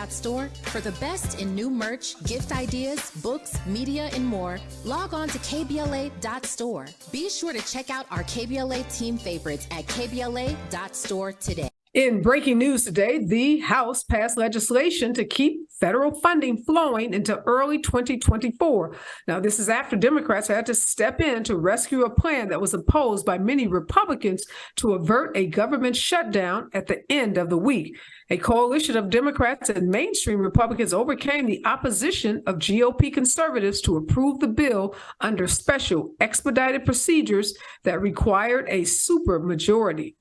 Store for the best in new merch, gift ideas, books, media, and more. Log on to KBLA.store. Be sure to check out our KBLA team favorites at KBLA.store today. In breaking news today, the House passed legislation to keep federal funding flowing into early 2024. Now, this is after Democrats had to step in to rescue a plan that was opposed by many Republicans to avert a government shutdown at the end of the week. A coalition of Democrats and mainstream Republicans overcame the opposition of GOP conservatives to approve the bill under special expedited procedures that required a supermajority.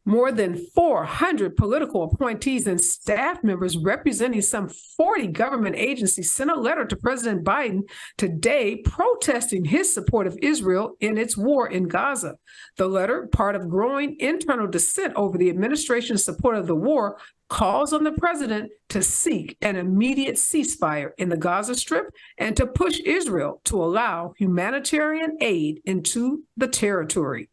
More than 400 political appointees and staff members representing some 40 government agencies sent a letter to President Biden today protesting his support of Israel in its war in Gaza. The letter, part of growing internal dissent over the administration's support of the war, calls on the president to seek an immediate ceasefire in the Gaza Strip and to push Israel to allow humanitarian aid into the territory.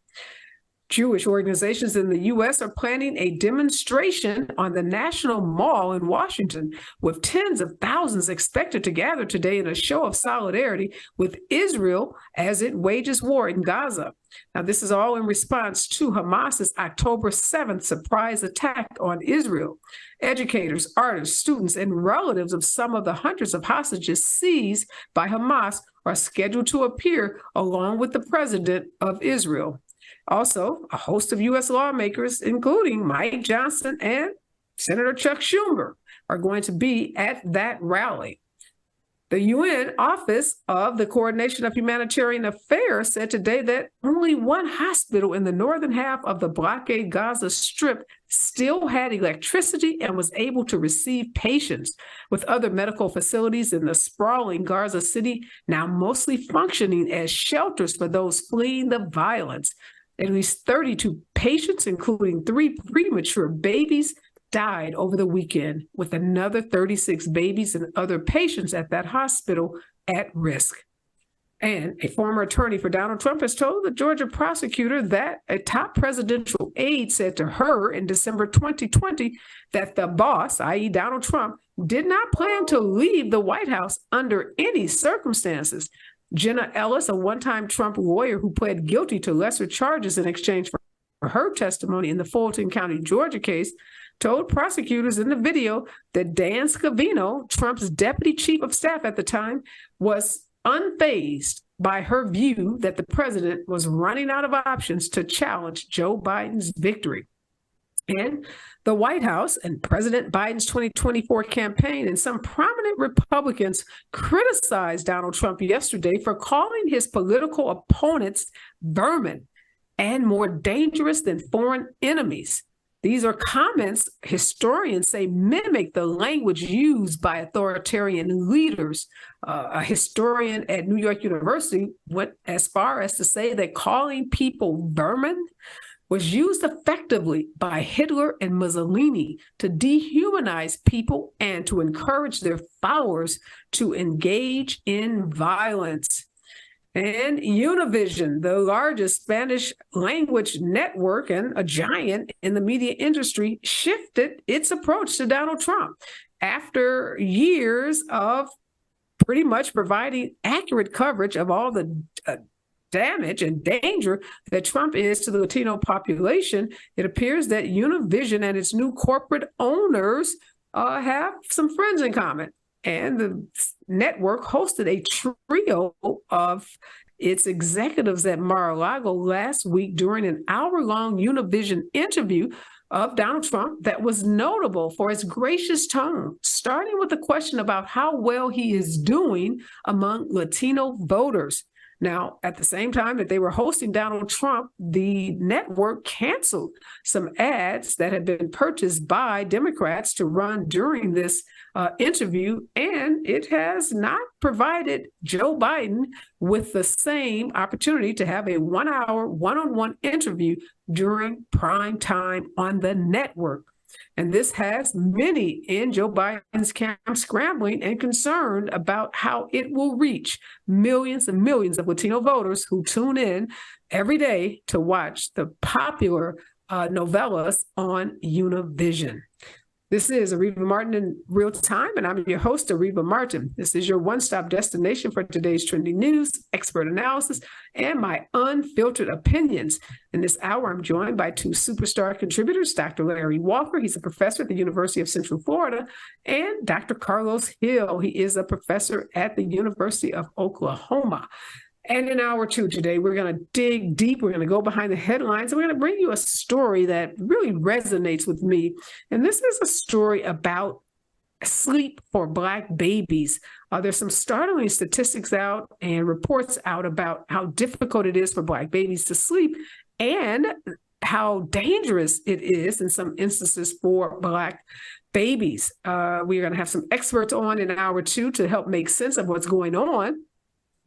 Jewish organizations in the U.S. are planning a demonstration on the National Mall in Washington, with tens of thousands expected to gather today in a show of solidarity with Israel as it wages war in Gaza. Now, this is all in response to Hamas's October 7th surprise attack on Israel. Educators, artists, students, and relatives of some of the hundreds of hostages seized by Hamas are scheduled to appear along with the president of Israel. Also, a host of U.S. lawmakers, including Mike Johnson and Senator Chuck Schumer, are going to be at that rally. The UN Office of the Coordination of Humanitarian Affairs said today that only one hospital in the northern half of the blockade Gaza Strip still had electricity and was able to receive patients, with other medical facilities in the sprawling Gaza city now mostly functioning as shelters for those fleeing the violence. At least 32 patients, including 3 premature babies, died over the weekend, with another 36 babies and other patients at that hospital at risk. And a former attorney for Donald Trump has told the Georgia prosecutor that a top presidential aide said to her in December 2020 that the boss, i.e. Donald Trump, did not plan to leave the White House under any circumstances. Jenna Ellis, a one-time Trump lawyer who pled guilty to lesser charges in exchange for her testimony in the Fulton County, Georgia case, told prosecutors in the video that Dan Scavino, Trump's deputy chief of staff at the time, was unfazed by her view that the president was running out of options to challenge Joe Biden's victory. And the White House and President Biden's 2024 campaign and some prominent Republicans criticized Donald Trump yesterday for calling his political opponents vermin and more dangerous than foreign enemies. These are comments historians say mimic the language used by authoritarian leaders. A historian at New York University went as far as to say that calling people vermin was used effectively by Hitler and Mussolini to dehumanize people and to encourage their followers to engage in violence. And Univision, the largest Spanish language network and a giant in the media industry, shifted its approach to Donald Trump after years of pretty much providing accurate coverage of all the damage and danger that Trump is to the Latino population. It appears that Univision and its new corporate owners have some friends in common. And the network hosted a trio of its executives at Mar-a-Lago last week during an hour-long Univision interview of Donald Trump that was notable for its gracious tone, starting with a question about how well he is doing among Latino voters. Now, at the same time that they were hosting Donald Trump, the network canceled some ads that had been purchased by Democrats to run during this interview, and it has not provided Joe Biden with the same opportunity to have a 1-hour, one-on-one interview during prime time on the network. And this has many in Joe Biden's camp scrambling and concerned about how it will reach millions and millions of Latino voters who tune in every day to watch the popular novellas on Univision. This is Areva Martin in real time, and I'm your host, Areva Martin. This is your one-stop destination for today's trending news, expert analysis, and my unfiltered opinions. In this hour, I'm joined by two superstar contributors, Dr. Larry Walker. He's a professor at the University of Central Florida, and Dr. Karlos Hill. He is a professor at the University of Oklahoma. And in hour two today, we're going to dig deep. We're going to go behind the headlines. And we're going to bring you a story that really resonates with me. And this is a story about sleep for Black babies. There's some startling statistics out and reports out about how difficult it is for Black babies to sleep and how dangerous it is in some instances for Black babies. We're going to have some experts on in hour two to help make sense of what's going on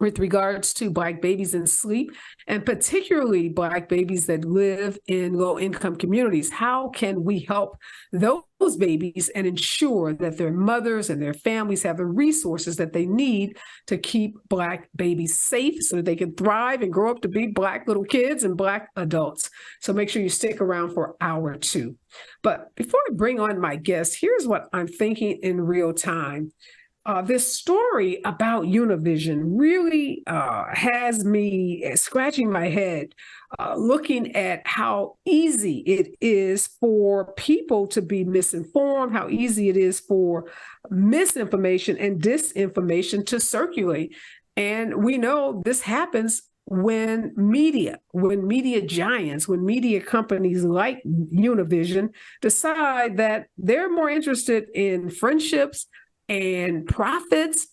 with regards to Black babies in sleep, and particularly Black babies that live in low-income communities. How can we help those babies and ensure that their mothers and their families have the resources that they need to keep Black babies safe so that they can thrive and grow up to be Black little kids and Black adults? So make sure you stick around for hour two. But before I bring on my guest, here's what I'm thinking in real time. This story about Univision really has me scratching my head, looking at how easy it is for people to be misinformed, how easy it is for misinformation and disinformation to circulate. And we know this happens when media giants, when media companies like Univision decide that they're more interested in friendships and profits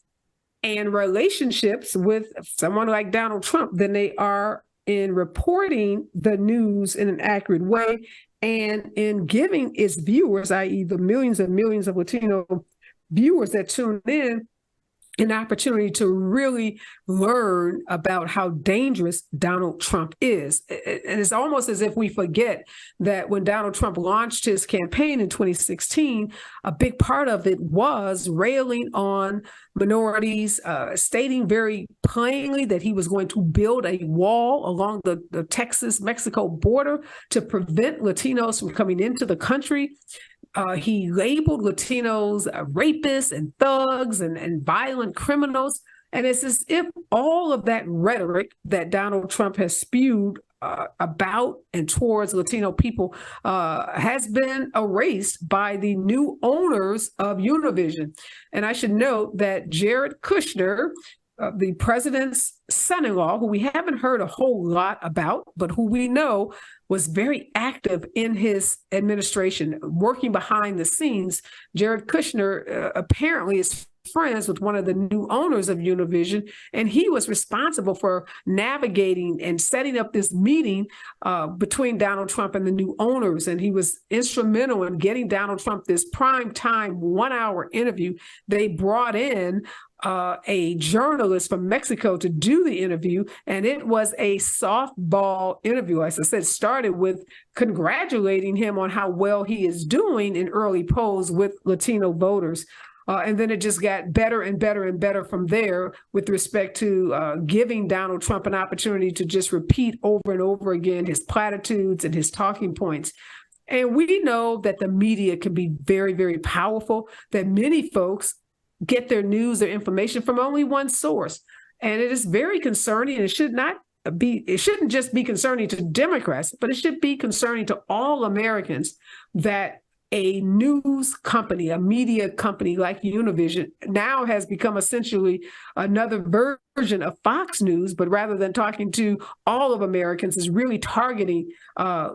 and relationships with someone like Donald Trump than they are in reporting the news in an accurate way and in giving its viewers, i.e. the millions and millions of Latino viewers that tune in, an opportunity to really learn about how dangerous Donald Trump is. And it's almost as if we forget that when Donald Trump launched his campaign in 2016, a big part of it was railing on minorities, stating very plainly that he was going to build a wall along the Texas-Mexico border to prevent Latinos from coming into the country. He labeled Latinos rapists and thugs and violent criminals. And it's as if all of that rhetoric that Donald Trump has spewed about and towards Latino people has been erased by the new owners of Univision. And I should note that Jared Kushner, the president's son-in-law, who we haven't heard a whole lot about, but who we know was very active in his administration, working behind the scenes. Jared Kushner apparently is friends with one of the new owners of Univision, and he was responsible for navigating and setting up this meeting between Donald Trump and the new owners. And he was instrumental in getting Donald Trump this prime time 1 hour interview. They brought in a journalist from Mexico to do the interview, and it was a softball interview. As I said, started with congratulating him on how well he is doing in early polls with Latino voters. And then it just got better and better and better from there with respect to giving Donald Trump an opportunity to just repeat over and over again his platitudes and his talking points. And we know that the media can be very, very powerful, that many folks get their news, their information from only one source. And it is very concerning. And it shouldn't just be concerning to Democrats, but it should be concerning to all Americans that a news company, a media company like Univision now has become essentially another version of Fox News, but rather than talking to all of Americans, is really targeting,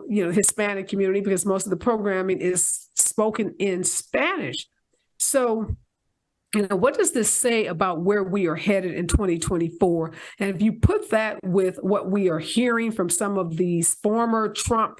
Hispanic community, because most of the programming is spoken in Spanish. So, what does this say about where we are headed in 2024? And if you put that with what we are hearing from some of these former Trump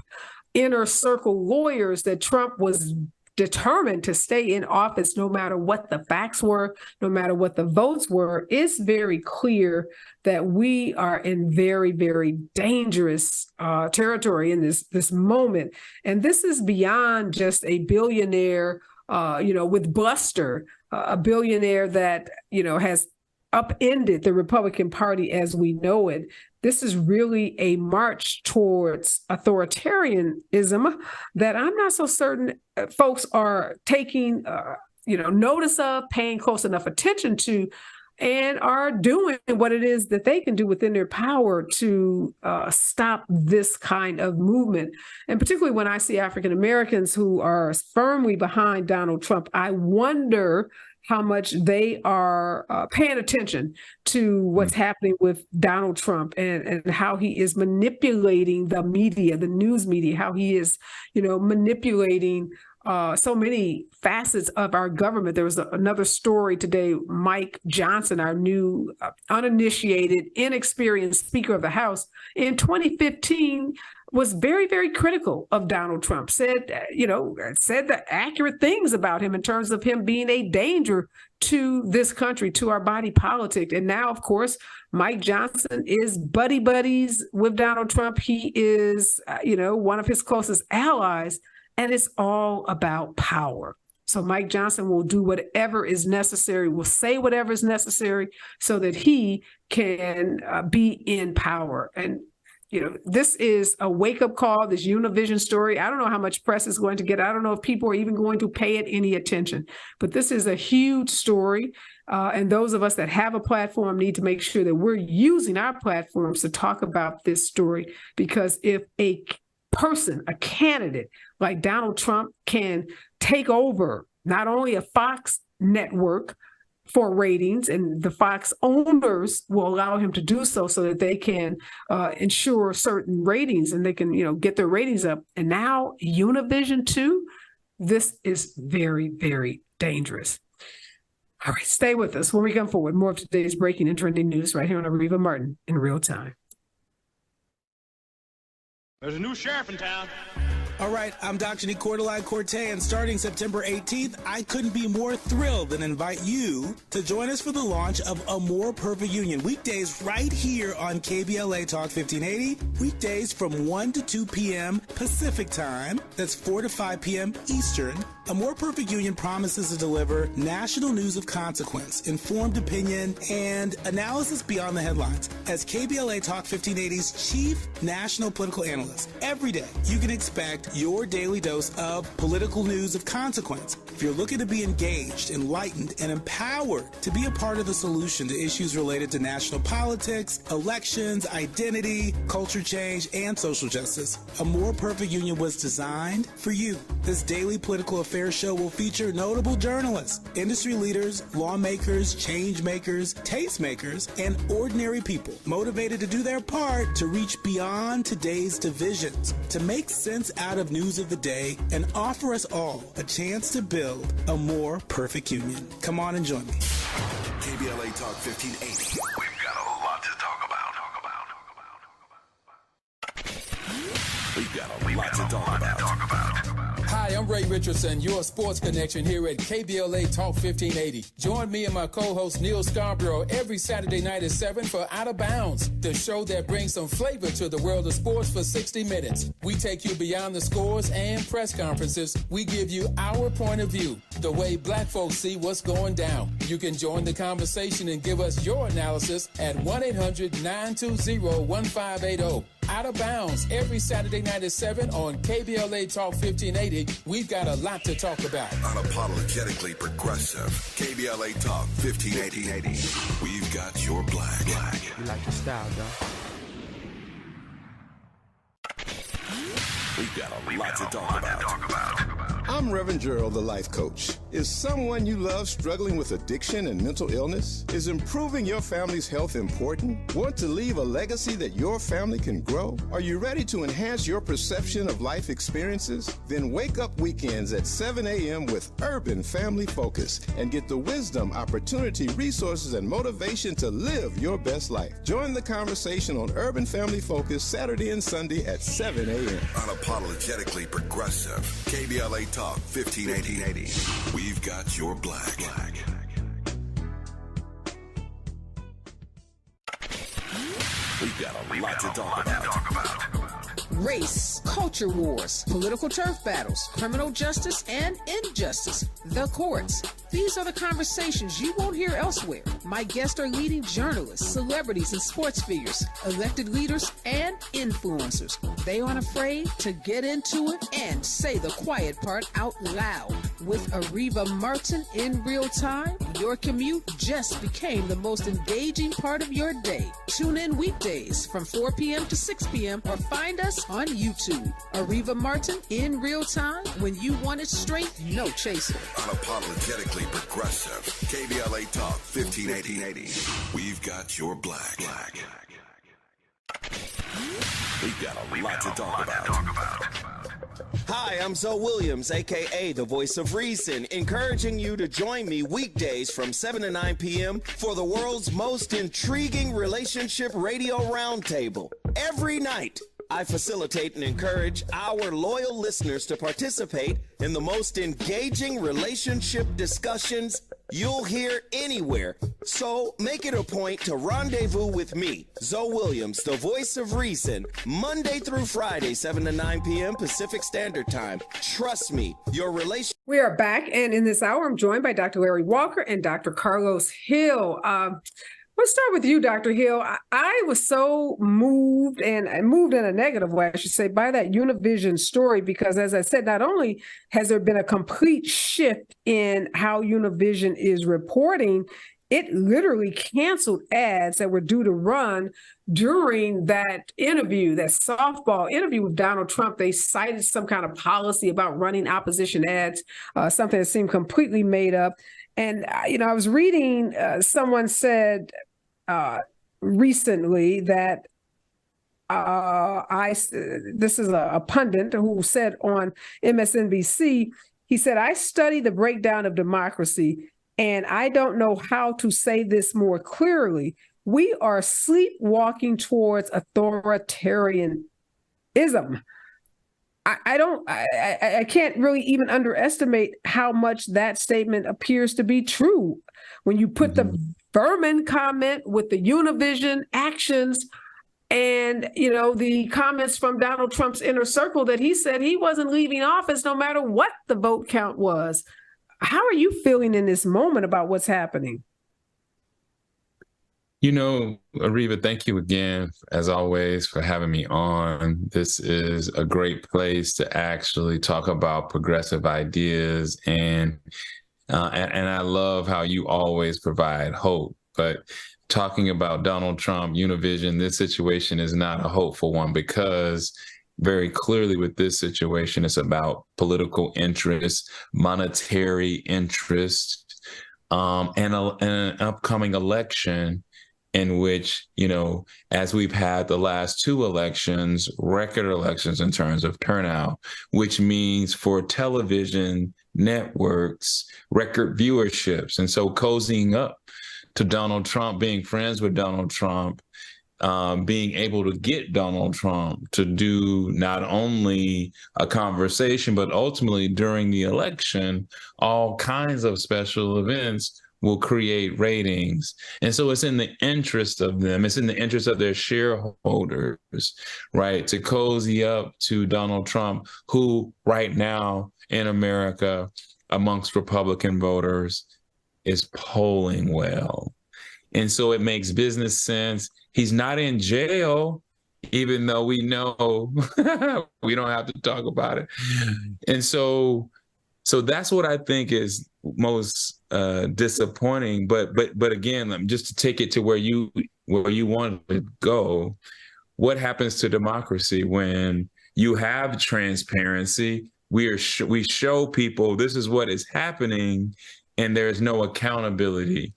inner circle lawyers, that Trump was determined to stay in office no matter what the facts were, no matter what the votes were, it's very clear that we are in very, very dangerous territory in this moment. And this is beyond just a billionaire, with bluster, a billionaire that, has upended the Republican Party as we know it. this is really a march towards authoritarianism that I'm not so certain folks are taking notice of, paying close enough attention to, and are doing what it is that they can do within their power to stop this kind of movement. And particularly when I see African Americans who are firmly behind Donald Trump, I wonder how much they are paying attention to what's happening with Donald Trump and how he is manipulating the media, the news media, how he is, manipulating so many facets of our government. There was another story today. Mike Johnson, our new uninitiated, inexperienced Speaker of the House, in 2015 was very, very critical of Donald Trump, said the accurate things about him in terms of him being a danger to this country, to our body politic. And now, of course, Mike Johnson is buddies with Donald Trump. He is, one of his closest allies. And it's all about power. So Mike Johnson will do whatever is necessary, will say whatever is necessary so that he can be in power. And, this is a wake-up call, this Univision story. I don't know how much press is going to get. I don't know if people are even going to pay it any attention. But this is a huge story. And those of us that have a platform need to make sure that we're using our platforms to talk about this story. Because if a person, a candidate like Donald Trump can take over not only a Fox network for ratings, and the Fox owners will allow him to do so that they can ensure certain ratings and they can, get their ratings up. And now Univision too, this is very, very dangerous. All right, stay with us. When we come forward, more of today's breaking and trending news right here on Areva Martin in real time. There's a new sheriff in town. All right, I'm Dr. Nicordelai Corte, and starting September 18th, I couldn't be more thrilled than invite you to join us for the launch of A More Perfect Union, weekdays right here on KBLA Talk 1580, weekdays from 1 to 2 p.m. Pacific Time, that's 4 to 5 p.m. Eastern. A More Perfect Union promises to deliver national news of consequence, informed opinion, and analysis beyond the headlines. As KBLA Talk 1580's chief national political analyst, every day you can expect your daily dose of political news of consequence. If you're looking to be engaged, enlightened, and empowered to be a part of the solution to issues related to national politics, elections, identity, culture change, and social justice, A More Perfect Union was designed for you. This daily political affairs show will feature notable journalists, industry leaders, lawmakers, change makers, tastemakers, and ordinary people motivated to do their part to reach beyond today's divisions, to make sense out of news of the day, and offer us all a chance to build a more perfect union. Come on and join me. KBLA Talk 1580. We've got a lot to talk about. We've got a lot to talk about. Hi, I'm Ray Richardson, your sports connection here at KBLA Talk 1580. Join me and my co-host Neil Scarborough every Saturday night at 7 for Out of Bounds, the show that brings some flavor to the world of sports for 60 minutes. We take you beyond the scores and press conferences. We give you our point of view, the way black folks see what's going down. You can join the conversation and give us your analysis at 1-800-920-1580. Out of Bounds every Saturday night at 7 on KBLA Talk 1580. We've got a lot to talk about. Unapologetically progressive. KBLA Talk 1580. We've got your black. You like your style, though. We've got a lot to talk about. I'm Reverend Gerald, the life coach. Is someone you love struggling with addiction and mental illness? Is improving your family's health important? Want to leave a legacy that your family can grow? Are you ready to enhance your perception of life experiences? Then wake up weekends at 7 a.m. with Urban Family Focus and get the wisdom, opportunity, resources, and motivation to live your best life. Join the conversation on Urban Family Focus Saturday and Sunday at 7 a.m. Unapologetically progressive. KBLA Talk 1580. We've got your black. We've got a lot to talk about. race, culture wars, political turf battles, criminal justice and injustice, the courts. These are the conversations you won't hear elsewhere. My guests are leading journalists, celebrities, and sports figures, elected leaders, and influencers. They aren't afraid to get into it and say the quiet part out loud. With Areva Martin in real time, your commute just became the most engaging part of your day. Tune in weekdays from 4 p.m. to 6 p.m. or find us on YouTube. Areva Martin in real time, when you want it straight, no chaser. Unapologetically progressive. KBLA Talk 1580. We've got your black. We've got a lot to talk about. Hi, I'm Zoe Williams, a.k.a. the Voice of Reason, encouraging you to join me weekdays from 7 to 9 p.m. for the world's most intriguing relationship radio roundtable. Every night, I facilitate and encourage our loyal listeners to participate in the most engaging relationship discussions you'll hear anywhere. So make it a point to rendezvous with me, Zoe Williams, the Voice of Reason, Monday through Friday, 7 to 9 p.m. Pacific Standard Time. Trust me, your relationship. We are back, and in this hour, I'm joined by Dr. Larry Walker and Dr. Karlos Hill. Let's start with you, Dr. Hill. I was so moved, and moved in a negative way, I should say, by that Univision story, because as I said, not only has there been a complete shift in how Univision is reporting, it literally canceled ads that were due to run during that interview, that softball interview with Donald Trump. They cited some kind of policy about running opposition ads, something that seemed completely made up. And, I was reading, someone said recently that this is a pundit who said on MSNBC, he said, I study the breakdown of democracy, and I don't know how to say this more clearly. We are sleepwalking towards authoritarianism. I can't really even underestimate how much that statement appears to be true. When you put the Berman comment with the Univision actions and, the comments from Donald Trump's inner circle that he said he wasn't leaving office no matter what the vote count was. How are you feeling in this moment about what's happening? Areva, thank you again, as always, for having me on. This is a great place to actually talk about progressive ideas, and I love how you always provide hope. But talking about Donald Trump, Univision, this situation is not a hopeful one, because very clearly with this situation, it's about political interest, monetary interest, and an upcoming election in which, as we've had the last two elections, record elections in terms of turnout, which means for television networks, record viewerships. And so cozying up to Donald Trump, being friends with Donald Trump, being able to get Donald Trump to do not only a conversation, but ultimately during the election, all kinds of special events will create ratings. And so it's in the interest of them, it's in the interest of their shareholders, right, to cozy up to Donald Trump, who right now in America, amongst Republican voters, is polling well. And so it makes business sense. He's not in jail, even though we know we don't have to talk about it. And so that's what I think is most disappointing. But again, just to take it to where you want to go, what happens to democracy when you have transparency? We show people this is what is happening, and there's no accountability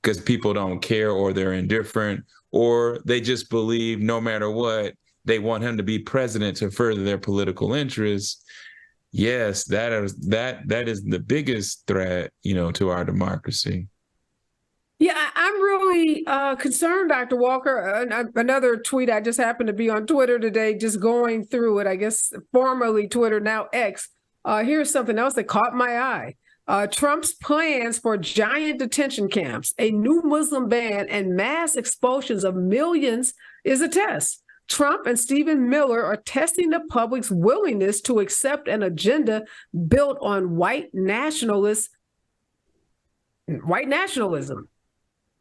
because people don't care, or they're indifferent, or they just believe no matter what, they want him to be president to further their political interests. Yes, that is the biggest threat, to our democracy. Yeah, I'm really concerned, Dr. Walker. Another tweet, I just happened to be on Twitter today, just going through it, I guess formerly Twitter, now X. Here's something else that caught my eye. Trump's plans for giant detention camps, a new Muslim ban, and mass expulsions of millions is a test. Trump and Stephen Miller are testing the public's willingness to accept an agenda built on white nationalism.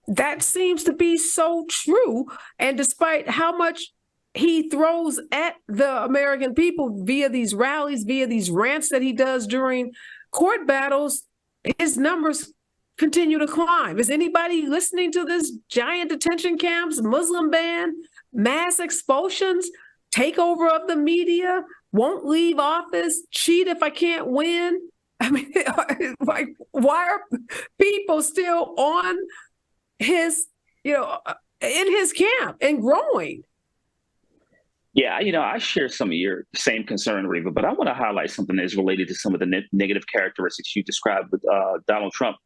That seems to be so true. And despite how much he throws at the American people via these rallies, via these rants that he does during court battles, his numbers continue to climb. Is anybody listening to this? Giant detention camps, Muslim ban, mass expulsions, takeover of the media, won't leave office, cheat if I can't win. I mean, like, why are people still on his, in his camp and growing? Yeah, I share some of your same concern, Reva, but I want to highlight something that is related to some of the negative characteristics you described with Donald Trump.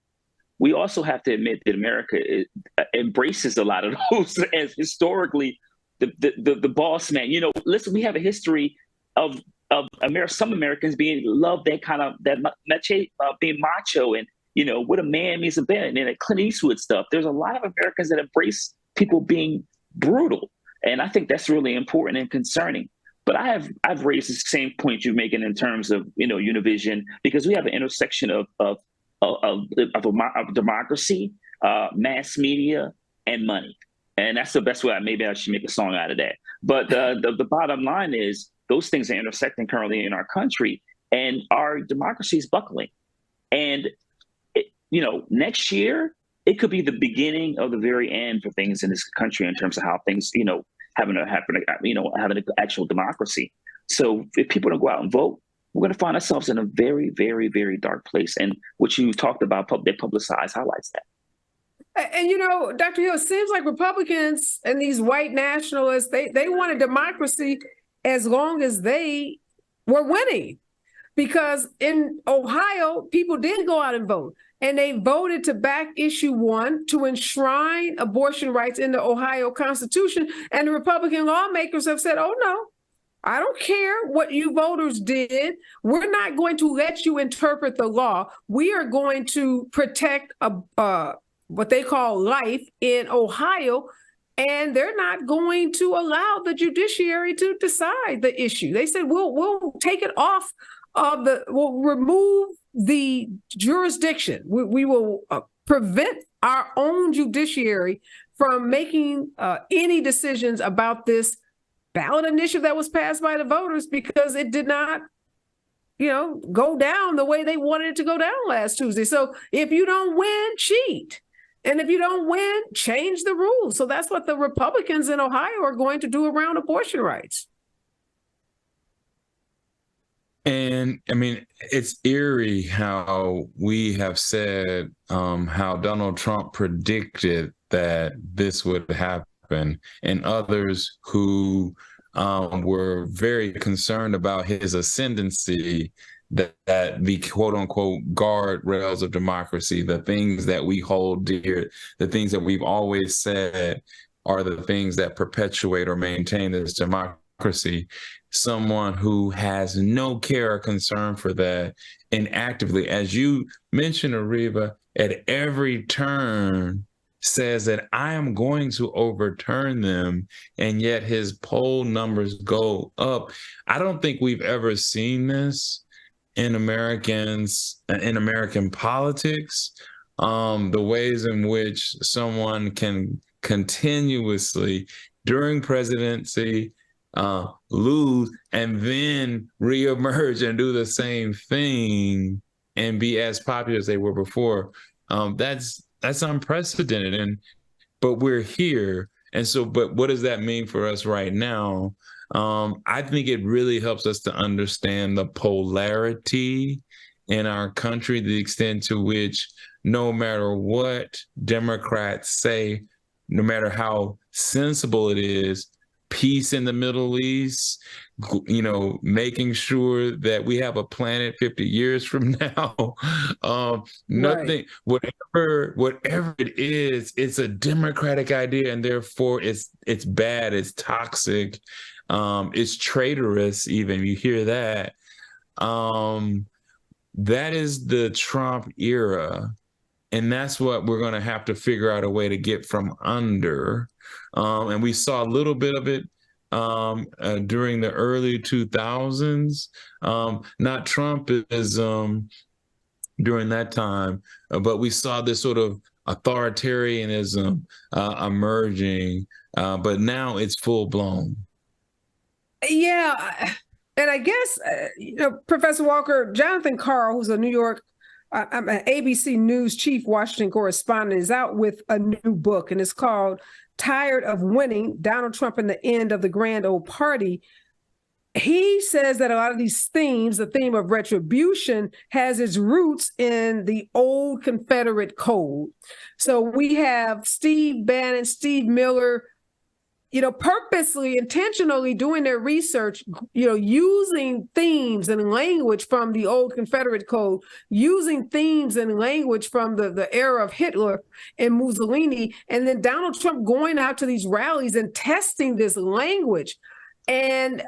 We also have to admit that America embraces a lot of those as historically the boss man. Listen, we have a history of some Americans love that kind of being macho and what a man means a man, and Clint Eastwood stuff. There's a lot of Americans that embrace people being brutal. And I think that's really important and concerning. But I've raised the same point you're making in terms of Univision, because we have an intersection of democracy, mass media, and money, and that's the best way. Maybe I should make a song out of that. But the bottom line is those things are intersecting currently in our country, and our democracy is buckling. And next year it could be the beginning of the very end for things in this country in terms of how things having an actual democracy. So if people don't go out and vote, we're going to find ourselves in a very, very, very dark place. And what you talked about, they publicize, highlights that. And, Dr. Hill, it seems like Republicans and these white nationalists, they wanted democracy as long as they were winning. Because in Ohio, people did go out and vote. And they voted to back issue 1 to enshrine abortion rights in the Ohio Constitution. And the Republican lawmakers have said, oh, no, I don't care what you voters did. We're not going to let you interpret the law. We are going to protect what they call life in Ohio. And they're not going to allow the judiciary to decide the issue. They said, we'll take it off we'll remove the jurisdiction. We will prevent our own judiciary from making any decisions about this ballot initiative that was passed by the voters, because it did not, go down the way they wanted it to go down last Tuesday. So if you don't win, cheat. And if you don't win, change the rules. So that's what the Republicans in Ohio are going to do around abortion rights. And I mean, it's eerie how we have said how Donald Trump predicted that this would happen, and others who were very concerned about his ascendancy, that the quote unquote guardrails of democracy, the things that we hold dear, the things that we've always said are the things that perpetuate or maintain this democracy. Someone who has no care or concern for that, and actively, as you mentioned, Areva, at every turn says that I am going to overturn them, and yet his poll numbers go up. I don't think we've ever seen this in American politics. The ways in which someone can continuously during presidency lose and then reemerge and do the same thing and be as popular as they were before. That's unprecedented. But we're here. And so, but what does that mean for us right now? I think it really helps us to understand the polarity in our country, the extent to which no matter what Democrats say, no matter how sensible it is, peace in the Middle East, making sure that we have a planet 50 years from now. Nothing, whatever it is, it's a democratic idea, and therefore it's bad, it's toxic, it's traitorous. Even you hear that. That is the Trump era, and that's what we're going to have to figure out a way to get from under. And we saw a little bit of it during the early 2000s, not Trumpism during that time, but we saw this sort of authoritarianism emerging, but now it's full blown. Yeah. And I guess, Professor Walker, Jonathan Karl, who's a New York, an ABC News chief Washington correspondent, is out with a new book, and it's called Tired of Winning, Donald Trump and the End of the Grand Old Party. He says that a lot of these themes, the theme of retribution, has its roots in the old Confederate code. So we have Steve Bannon, Steve Miller, purposely, intentionally doing their research, using themes and language from the old Confederate code, using themes and language from the era of Hitler and Mussolini, and then Donald Trump going out to these rallies and testing this language and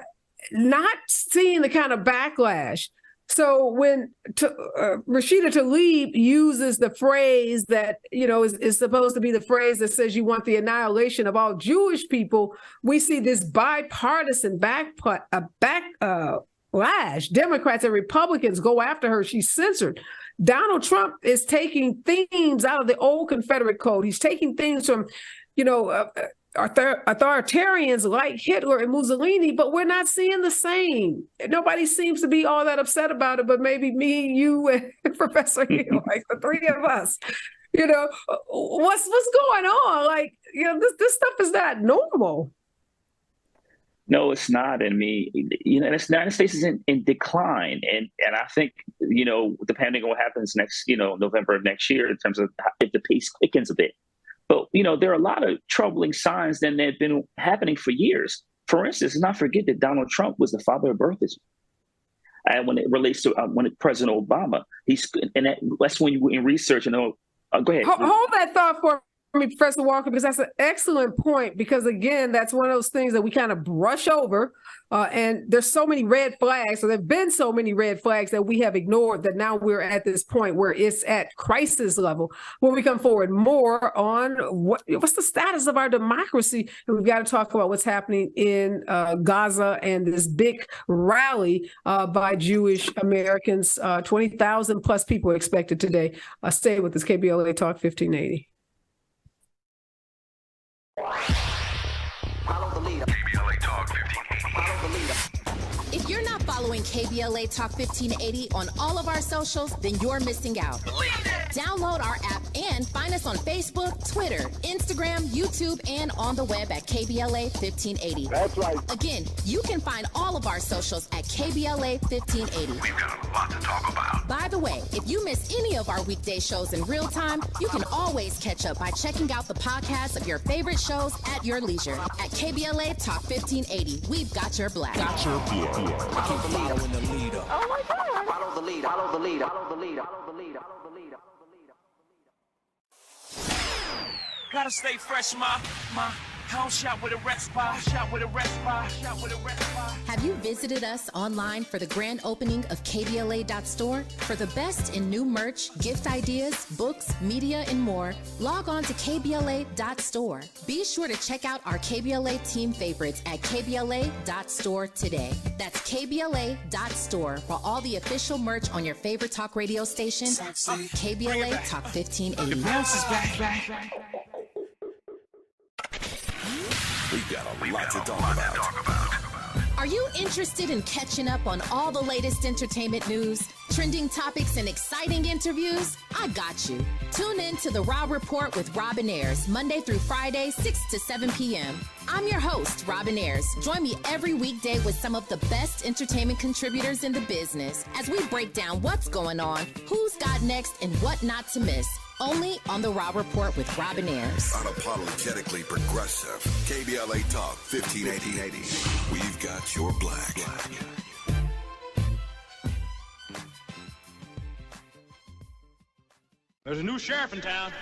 not seeing the kind of backlash. So when Rashida Tlaib uses the phrase that, is supposed to be the phrase that says you want the annihilation of all Jewish people, we see this bipartisan backlash. Democrats and Republicans go after her. She's censored. Donald Trump is taking themes out of the old Confederate code. He's taking things from, authoritarians like Hitler and Mussolini, but we're not seeing the same. Nobody seems to be all that upset about it, but maybe me, you, and Professor Hill, like the three of us. What's going on? Like, this stuff is not normal. No, it's not. And the United States is in decline. And I think, depending on what happens next, November of next year, in terms of if the pace quickens a bit. But, there are a lot of troubling signs that have been happening for years. For instance, let's not forget that Donald Trump was the father of birthism. And when it relates to President Obama, that's when you in research, go ahead. Hold that thought for me, Professor Walker, because that's an excellent point, because again, that's one of those things that we kind of brush over, and there's so many red flags, so there have been so many red flags that we have ignored, that now we're at this point where it's at crisis level. When we come forward more on what's the status of our democracy, and we've got to talk about what's happening in Gaza and this big rally by Jewish Americans. 20,000 plus people expected today. Stay with us, KBLA Talk 1580. Follow the leader. KBLA Talk 1580. Follow the leader. If you're not following KBLA Talk 1580 on all of our socials, then you're missing out. Download our app and find us on Facebook, Twitter, Instagram, YouTube, and on the web at KBLA 1580. That's right. Again, you can find all of our socials at KBLA 1580. We've got a lot to talk about. By the way, if you miss any of our weekday shows in real time, you can always catch up by checking out the podcast of your favorite shows at your leisure. At KBLA Talk 1580, we've got your black. Follow the leader. Following the leader. Oh my God. Follow the leader. Follow the leader. Follow the leader. Follow the leader. Follow the leader. Gotta stay fresh, my house shot with a rest bar, shot with a rest bar, shot with a rest bar. Have you visited us online for the grand opening of KBLA.store? For the best in new merch, gift ideas, books, media, and more, log on to KBLA.store. Be sure to check out our KBLA team favorites at KBLA.store today. That's KBLA.store for all the official merch on your favorite talk radio station, KBLA Talk 1580. The bounce is back. We've got a lot to talk about. Are you interested in catching up on all the latest entertainment news, trending topics, and exciting interviews? I got you. Tune in to The Raw Report with Robin Ayers, Monday through Friday, 6 to 7 p.m. I'm your host, Robin Ayers. Join me every weekday with some of the best entertainment contributors in the business as we break down what's going on, who's got next, and what not to miss. Only on The Raw Report with Robin Ayers. Unapologetically progressive. KBLA Talk 1580. We've got your black. There's a new sheriff in town.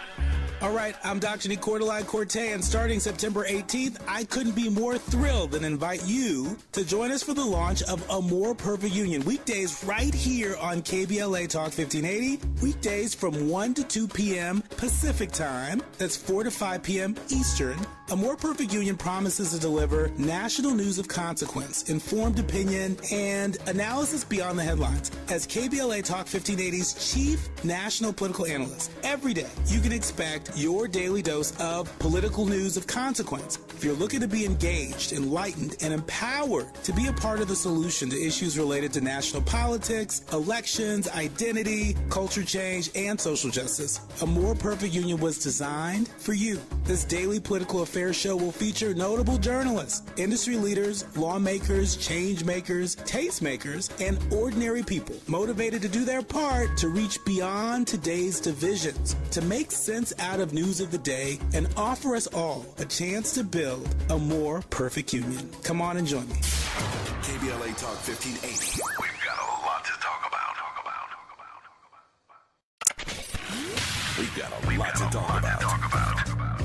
All right, I'm Dr. Cortez, and starting September 18th, I couldn't be more thrilled than invite you to join us for the launch of A More Perfect Union. Weekdays right here on KBLA Talk 1580. Weekdays from 1 to 2 p.m. Pacific time. That's 4 to 5 p.m. Eastern. A More Perfect Union promises to deliver national news of consequence, informed opinion, and analysis beyond the headlines. As KBLA Talk 1580's chief national political analyst, every day you can expect your daily dose of political news of consequence. If you're looking to be engaged, enlightened, and empowered to be a part of the solution to issues related to national politics, elections, identity, culture change, and social justice, A More Perfect Union was designed for you. This daily political affairs show will feature notable journalists, industry leaders, lawmakers, change makers, tastemakers, and ordinary people motivated to do their part to reach beyond today's divisions, to make sense out of news of the day, and offer us all a chance to build a more perfect union. Come on and join me. KBLA Talk 1580. We've got a lot to talk about. We've got a lot to talk about.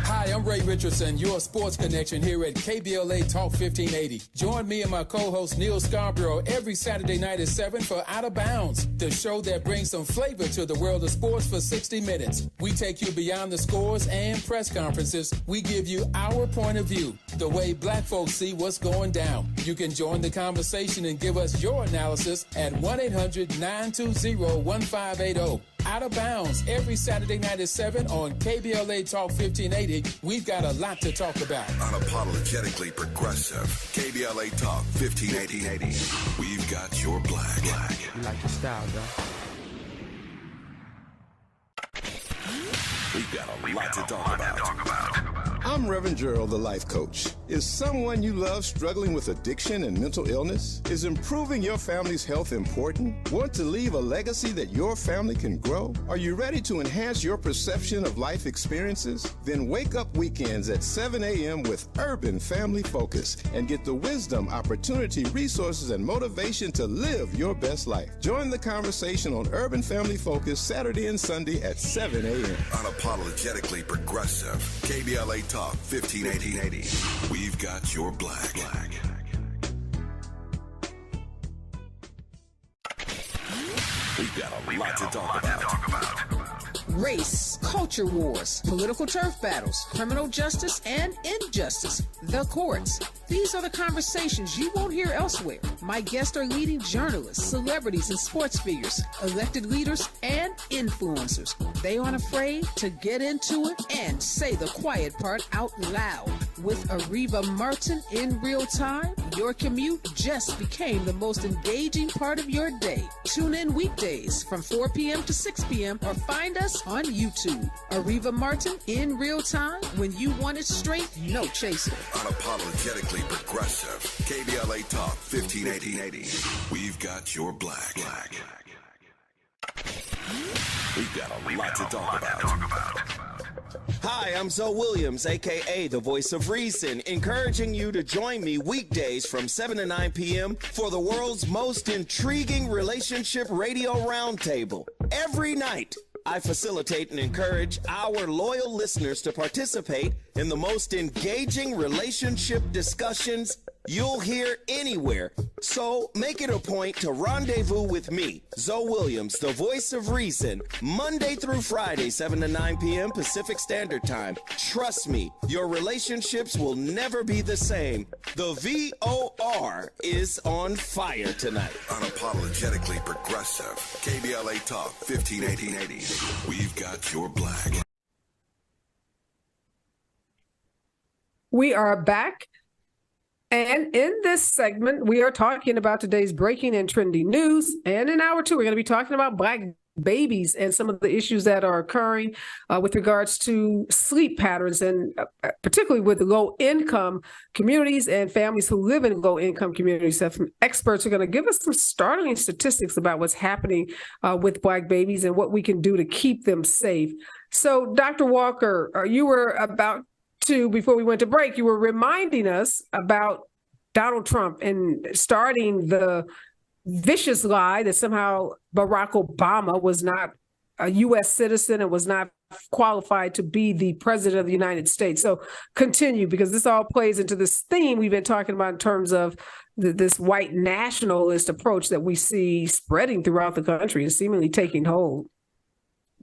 Hi, I'm Ray Richardson, your sports connection here at KBLA Talk 1580. Join me and my co-host Neil Scarborough every Saturday night at 7 for Out of Bounds, the show that brings some flavor to the world of sports for 60 minutes. We take you beyond the scores and press conferences. We give you our point of view, the way black folks see what's going down. You can join the conversation and give us your analysis at 1-800-920-1580. Out of Bounds every Saturday night at 7 on KBLA Talk 1580. We've got a lot to talk about. Unapologetically progressive. KBLA Talk 1580. We've got your black. You like the style, though. We've got a lot to talk about. I'm Reverend Gerald, the life coach. Is someone you love struggling with addiction and mental illness? Is improving your family's health important? Want to leave a legacy that your family can grow? Are you ready to enhance your perception of life experiences? Then wake up weekends at 7 a.m. with Urban Family Focus and get the wisdom, opportunity, resources, and motivation to live your best life. Join the conversation on Urban Family Focus Saturday and Sunday at 7 a.m. Unapologetically progressive. KBLA Talk 1580. We've got your black. We've got a lot to talk about. Race, culture wars, political turf battles, criminal justice and injustice, the courts. These are the conversations you won't hear elsewhere. My guests are leading journalists, celebrities, and sports figures, elected leaders, and influencers. They aren't afraid to get into it and say the quiet part out loud. With Areva Martin in real time, your commute just became the most engaging part of your day. Tune in weekdays from 4 p.m. to 6 p.m. or find us on YouTube. Areva Martin in real time, when you want it straight, no chaser. Unapologetically progressive. KBLA Talk 1580. We've got your black. We've got a lot to talk about. Hi, I'm Zoe Williams, a.k.a. the voice of reason, encouraging you to join me weekdays from 7 to 9 p.m. for the world's most intriguing relationship radio roundtable. Every night, I facilitate and encourage our loyal listeners to participate in the most engaging relationship discussions you'll hear anywhere. So make it a point to rendezvous with me, Zoe Williams, the voice of reason, Monday through Friday, 7 to 9 p.m. Pacific Standard Time. Trust me, your relationships will never be the same. The VOR is on fire tonight. Unapologetically progressive. KBLA Talk 1580. We've got your black. We are back. And in this segment, we are talking about today's breaking and trending news. And in hour two, we're going to be talking about Black babies and some of the issues that are occurring with regards to sleep patterns, and particularly with low-income communities and families who live in low-income communities. So some experts are going to give us some startling statistics about what's happening with Black babies and what we can do to keep them safe. So, Dr. Walker, you were about to, before we went to break, you were reminding us about Donald Trump and starting the vicious lie that somehow Barack Obama was not a U.S. citizen and was not qualified to be the president of the United States. So continue, because this all plays into this theme we've been talking about in terms of this white nationalist approach that we see spreading throughout the country and seemingly taking hold.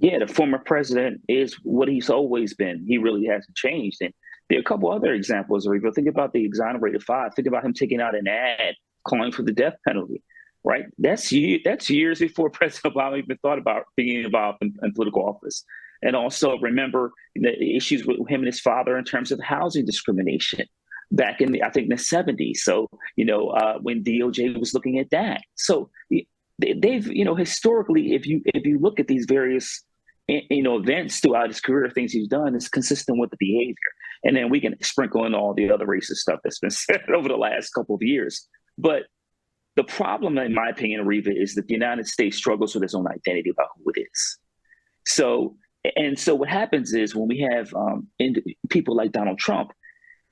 Yeah, the former president is what he's always been. He really hasn't changed. And There are a couple other examples, Areva. Think about the exonerated five. Think about him taking out an ad calling for the death penalty, right? That's years before President Obama even thought about being involved in political office. And also remember the issues with him and his father in terms of housing discrimination back in the 70s. So, when DOJ was looking at that. So they've, historically, if you look at these various, events throughout his career, things he's done, it's consistent with the behavior. And then we can sprinkle in all the other racist stuff that's been said over the last couple of years. But the problem, in my opinion, Areva, is that the United States struggles with its own identity about who it is. So what happens is when we have people like Donald Trump,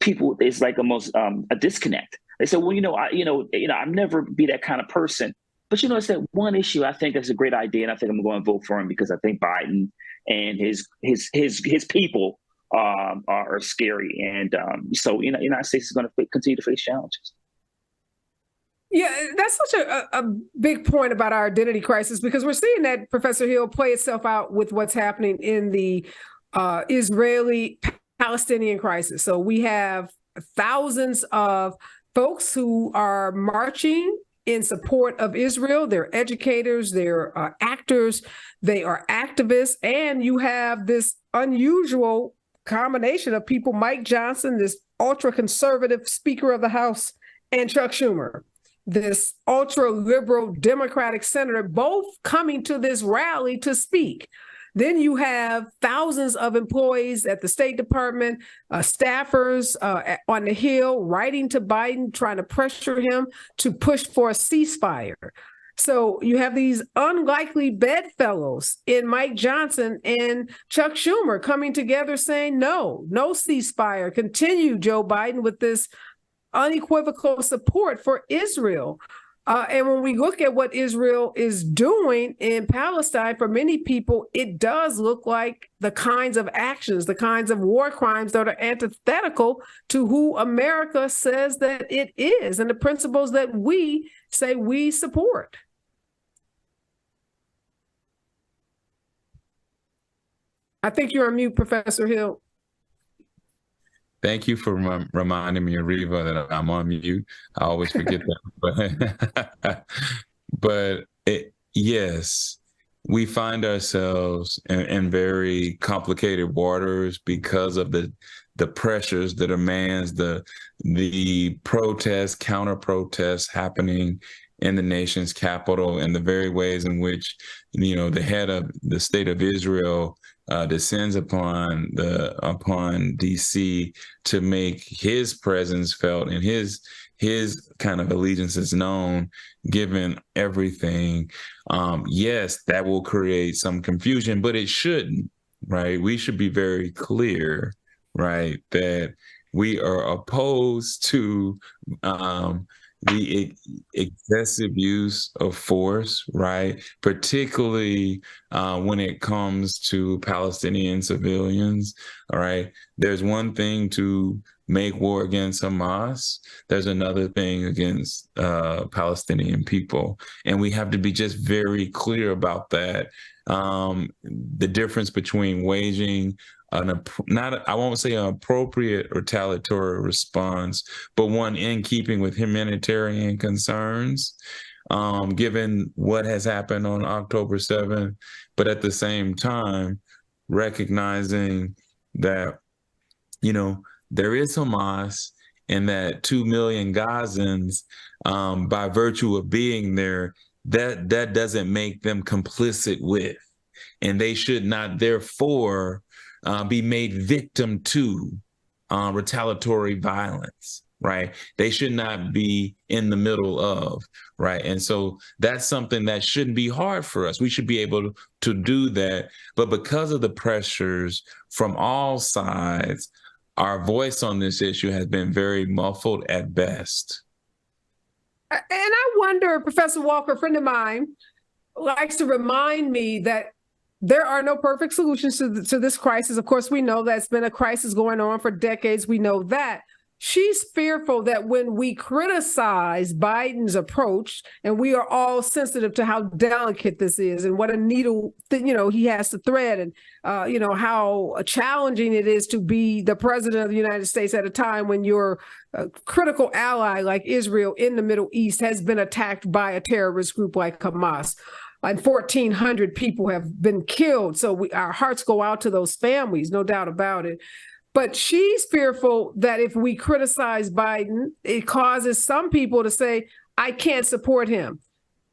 it's like almost a disconnect. They say, well, I'll never be that kind of person. But it's that one issue I think is a great idea, and I think I'm going to vote for him because I think Biden and his people are scary, and so the United States is going to continue to face challenges. Yeah, that's such a big point about our identity crisis, because we're seeing that, Professor Hill, play itself out with what's happening in the Israeli-Palestinian crisis. So we have thousands of folks who are marching in support of Israel. They're educators, they're actors, they are activists, and you have this unusual combination of people, Mike Johnson, this ultra-conservative Speaker of the House, and Chuck Schumer, this ultra-liberal Democratic senator, both coming to this rally to speak. Then you have thousands of employees at the State Department, staffers on the Hill writing to Biden, trying to pressure him to push for a ceasefire. So you have these unlikely bedfellows in Mike Johnson and Chuck Schumer coming together saying, no ceasefire. Continue, Joe Biden, with this unequivocal support for Israel. And when we look at what Israel is doing in Palestine, for many people, it does look like the kinds of actions, the kinds of war crimes that are antithetical to who America says that it is and the principles that we say we support. I think you're on mute, Professor Hill. Thank you for reminding me, Areva, that I'm on mute. I always forget that. But yes, we find ourselves in very complicated waters because of the pressures, the demands, the protests, counter-protests happening in the nation's capital, and the very ways in which, the head of the state of Israel descends upon DC to make his presence felt and his kind of allegiances known, given everything. Yes, that will create some confusion, but it shouldn't, right? We should be very clear, right, that we are opposed to the excessive use of force, right? Particularly when it comes to Palestinian civilians, all right? There's one thing to make war against Hamas. There's another thing against Palestinian people. And we have to be just very clear about that. The difference between waging I won't say an appropriate retaliatory response, but one in keeping with humanitarian concerns, given what has happened on October 7th, but at the same time, recognizing that, there is Hamas and that 2 million Gazans, by virtue of being there, that doesn't make them complicit with, and they should not therefore be made victim to retaliatory violence, right? They should not be in the middle of, right? And so that's something that shouldn't be hard for us. We should be able to do that. But because of the pressures from all sides, our voice on this issue has been very muffled at best. And I wonder, Professor Walker, a friend of mine, likes to remind me that there are no perfect solutions to this crisis. Of course, we know that's been a crisis going on for decades. We know that. she's fearful that when we criticize Biden's approach, and we are all sensitive to how delicate this is and what a needle, he has to thread, and, how challenging it is to be the president of the United States at a time when your critical ally like Israel in the Middle East has been attacked by a terrorist group like Hamas. And 1,400 people have been killed. So our hearts go out to those families, no doubt about it. But she's fearful that if we criticize Biden, it causes some people to say, I can't support him.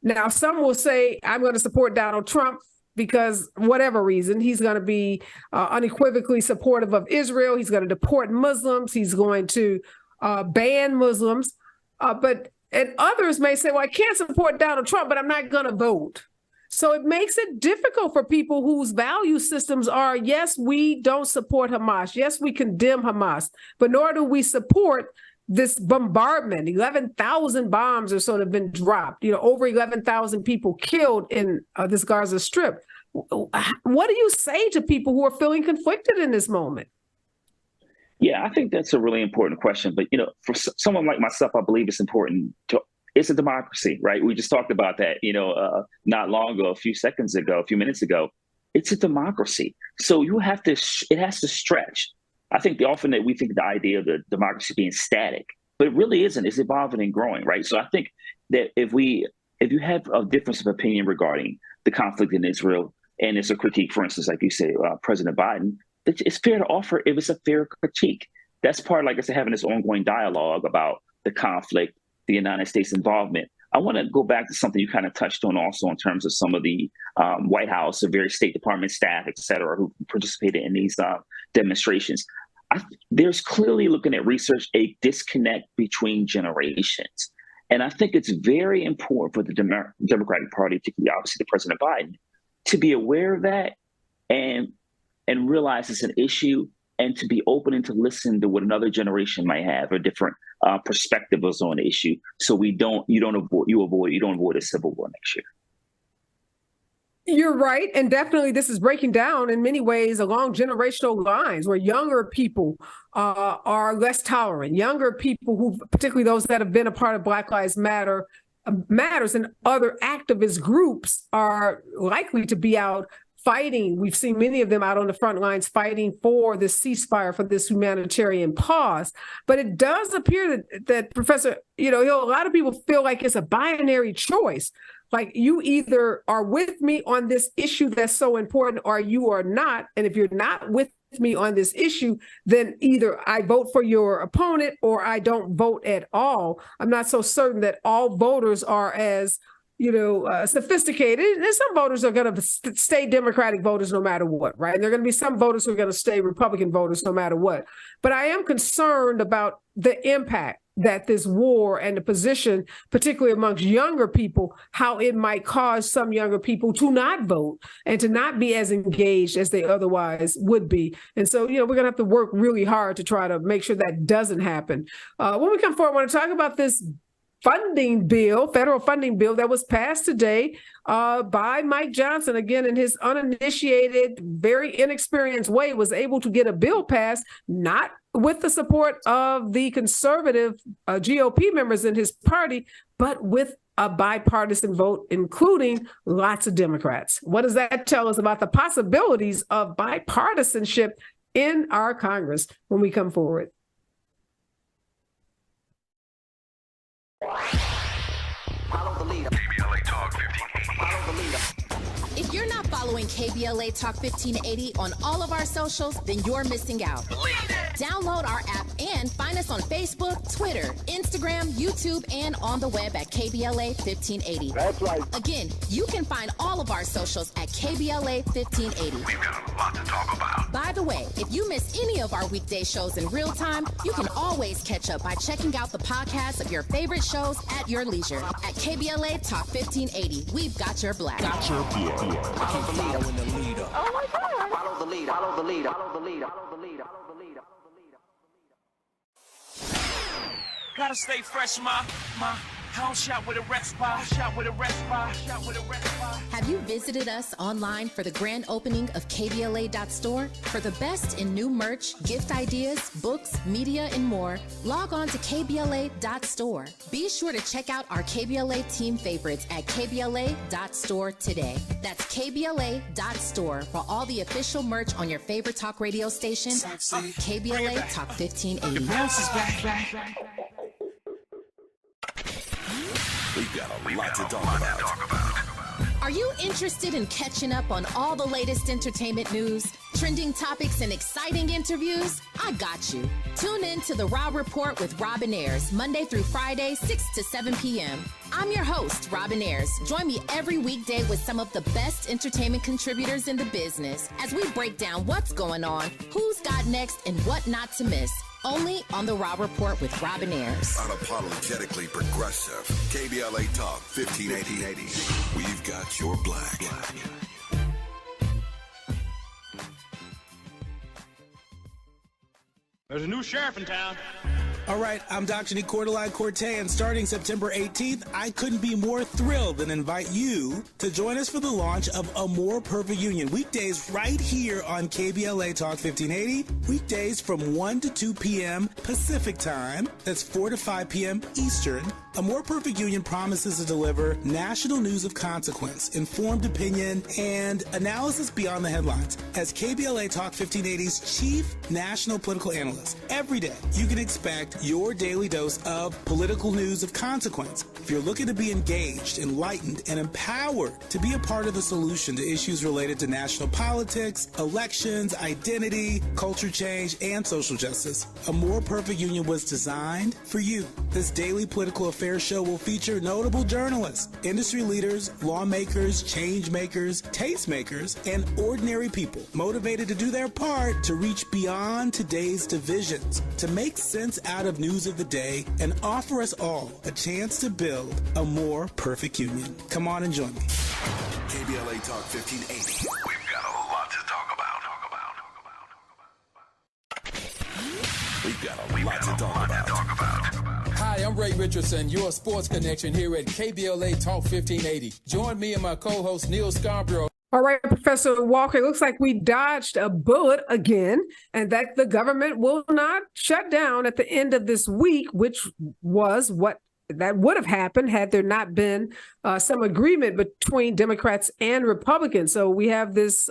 Now, some will say, I'm going to support Donald Trump because whatever reason, he's going to be unequivocally supportive of Israel. He's going to deport Muslims. He's going to ban Muslims. And others may say, well, I can't support Donald Trump, but I'm not going to vote. So it makes it difficult for people whose value systems are, yes, we don't support Hamas. Yes, we condemn Hamas, but nor do we support this bombardment. 11,000 bombs or so have been dropped, over 11,000 people killed in this Gaza Strip. What do you say to people who are feeling conflicted in this moment? Yeah, I think that's a really important question. But, for someone like myself, I believe it's important it's a democracy, right? We just talked about that, not long ago, a few minutes ago. It's a democracy. So it has to stretch. I think often that we think the idea of the democracy being static, but it really isn't. It's evolving and growing, right? So I think that if you have a difference of opinion regarding the conflict in Israel, and it's a critique, for instance, like you say, President Biden, it's fair to offer if it's a fair critique. That's part, like I said, having this ongoing dialogue about the conflict, the United States involvement. I want to go back to something you kind of touched on also in terms of some of the White House and various State Department staff, et cetera, who participated in these demonstrations. There's clearly, looking at research, a disconnect between generations. And I think it's very important for the Democratic Party, particularly obviously the President Biden, to be aware of that and realize it's an issue, and to be open and to listen to what another generation might have, a different perspective on the issue. So you don't avoid a civil war next year. You're right. And definitely this is breaking down in many ways along generational lines where younger people are less tolerant. Younger people who, particularly those that have been a part of Black Lives Matters and other activist groups, are likely to be out fighting. We've seen many of them out on the front lines fighting for this ceasefire, for this humanitarian pause. But it does appear that Professor, a lot of people feel like it's a binary choice. Like, you either are with me on this issue that's so important, or you are not. And if you're not with me on this issue, then either I vote for your opponent or I don't vote at all. I'm not so certain that all voters are as sophisticated. And some voters are going to stay Democratic voters no matter what, right? And there are going to be some voters who are going to stay Republican voters no matter what. But I am concerned about the impact that this war and the position, particularly amongst younger people, how it might cause some younger people to not vote and to not be as engaged as they otherwise would be. And so, we're going to have to work really hard to try to make sure that doesn't happen. When we come forward, I want to talk about this federal funding bill that was passed today by Mike Johnson, again, in his uninitiated, very inexperienced way, was able to get a bill passed, not with the support of the conservative GOP members in his party, but with a bipartisan vote, including lots of Democrats. What does that tell us about the possibilities of bipartisanship in our Congress when we come forward? Follow the leader. KBLA Talk 1580. Follow the leader. If you're not following KBLA Talk 1580 on all of our socials, then you're missing out. Download our app and find us on Facebook, Twitter, Instagram, YouTube, and on the web at KBLA 1580. That's right. Again, you can find all of our socials at KBLA 1580. We've got a lot to talk about. By the way, if you miss any of our weekday shows in real time, you can always catch up by checking out the podcast of your favorite shows at your leisure. At KBLA Talk 1580, we've got your black. Follow the leader. Oh my God. Follow the leader. Follow the leader. Follow the leader. Follow the leader. Follow the leader. Follow the leader. Gotta stay fresh, my House shot with a red spot. Shot with a red spot. Shot with a red spot. Have you visited us online for the grand opening of KBLA.store? For the best in new merch, gift ideas, books, media, and more, log on to KBLA.store. Be sure to check out our KBLA team favorites at KBLA.store today. That's KBLA.store for all the official merch on your favorite talk radio station, KBLA Talk 1580. We've got a lot to talk about. Are you interested in catching up on all the latest entertainment news, trending topics, and exciting interviews? I got you. Tune in to The Raw Report with Robin Ayers, Monday through Friday, 6 to 7 p.m. I'm your host, Robin Ayers. Join me every weekday with some of the best entertainment contributors in the business as we break down what's going on, who's got next, and what not to miss. Only on The Raw Report with Robin Ayers. Unapologetically progressive. KBLA Talk 1580. We've got your black. There's a new sheriff in town. All right, I'm Dr. Cortez, and starting September 18th, I couldn't be more thrilled than invite you to join us for the launch of A More Perfect Union. Weekdays right here on KBLA Talk 1580. Weekdays from 1 to 2 p.m. Pacific Time. That's 4 to 5 p.m. Eastern. A More Perfect Union promises to deliver national news of consequence, informed opinion, and analysis beyond the headlines. As KBLA Talk 1580's chief national political analyst, every day you can expect your daily dose of political news of consequence. If you're looking to be engaged, enlightened, and empowered to be a part of the solution to issues related to national politics, elections, identity, culture change, and social justice, A More Perfect Union was designed for you. This daily political affairs show will feature notable journalists, industry leaders, lawmakers, change makers, tastemakers, and ordinary people motivated to do their part to reach beyond today's divisions, to make sense out of news of the day, and offer us all a chance to build a more perfect union. Come on and join me. KBLA Talk 1580. We've got a lot to talk about. We've got a lot to talk about. Hi, I'm Ray Richardson, your sports connection here at KBLA Talk 1580. Join me and my co-host Neil Scarborough. All right, Professor Walker, it looks like we dodged a bullet again, and that the government will not shut down at the end of this week, which was what that would have happened had there not been some agreement between Democrats and Republicans. So we have this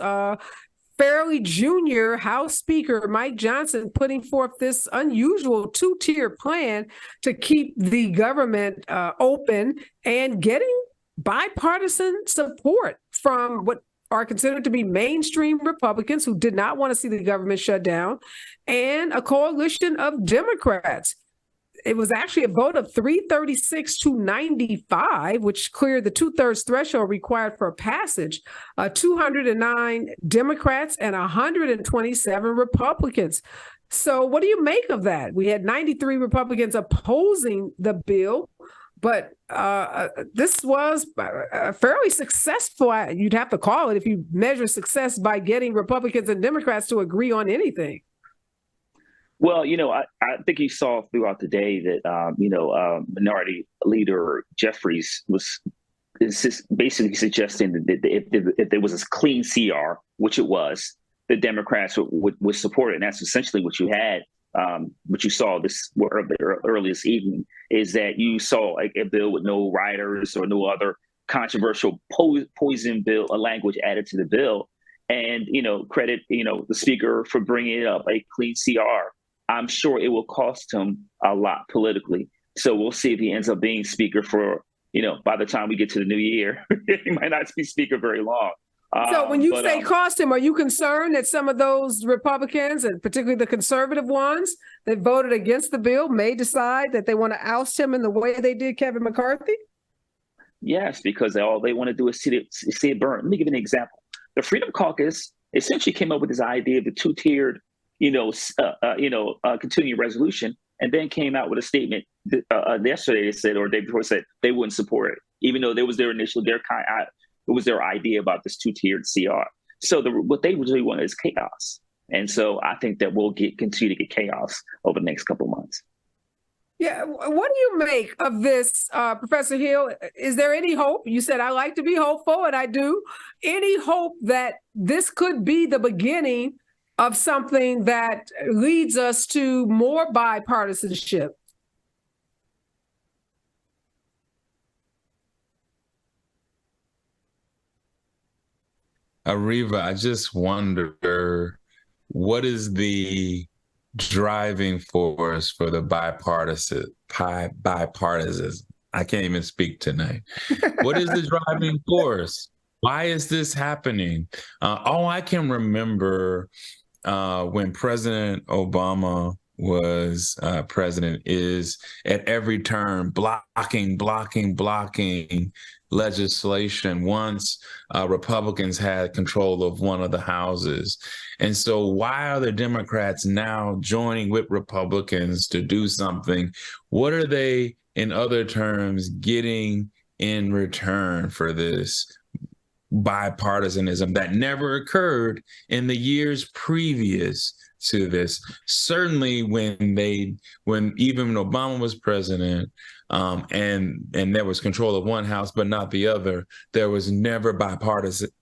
fairly junior House Speaker Mike Johnson putting forth this unusual two-tier plan to keep the government open and getting bipartisan support from what are considered to be mainstream Republicans who did not want to see the government shut down, and a coalition of Democrats. It was actually a vote of 336 to 95, which cleared the 2/3 threshold required for passage. 209 Democrats and 127 Republicans. So what do you make of that? We had 93 Republicans opposing the bill, but this was fairly successful. You'd have to call it if you measure success by getting Republicans and Democrats to agree on anything. Well, I think you saw throughout the day that, Minority Leader Jeffries was basically suggesting that if there was a clean CR, which it was, the Democrats would support it. And that's essentially what you had. What you saw early this evening is that you saw a bill with no riders or no other controversial poison bill language added to the bill. And, credit, the speaker for bringing it up, a clean CR. I'm sure it will cost him a lot politically. So we'll see if he ends up being speaker for, by the time we get to the new year. He might not be speaker very long. So when you say cost him, are you concerned that some of those Republicans, and particularly the conservative ones that voted against the bill, may decide that they want to oust him in the way they did Kevin McCarthy? Yes, because all they want to do is see it burn. Let me give you an example. The Freedom Caucus essentially came up with this idea of the two-tiered, continuing resolution, and then came out with a statement yesterday. They said, or the day before, said they wouldn't support it, even though it was their idea about this two-tiered CR. So what they really want is chaos, and so I think that we'll continue to get chaos over the next couple of months. Yeah, what do you make of this, Professor Hill? Is there any hope? You said I like to be hopeful, and I do. Any hope that this could be the beginning of something that leads us to more bipartisanship? Areva, I just wonder, what is the driving force for the bipartisan? I can't even speak tonight. What is the driving force? Why is this happening? All I can remember when President Obama was president is at every turn blocking legislation once Republicans had control of one of the houses. And so why are the Democrats now joining with Republicans to do something? What are they, in other terms, getting in return for this bipartisanism that never occurred in the years previous to this? Certainly when even Obama was president, and there was control of one house but not the other, there was never bipartisanism.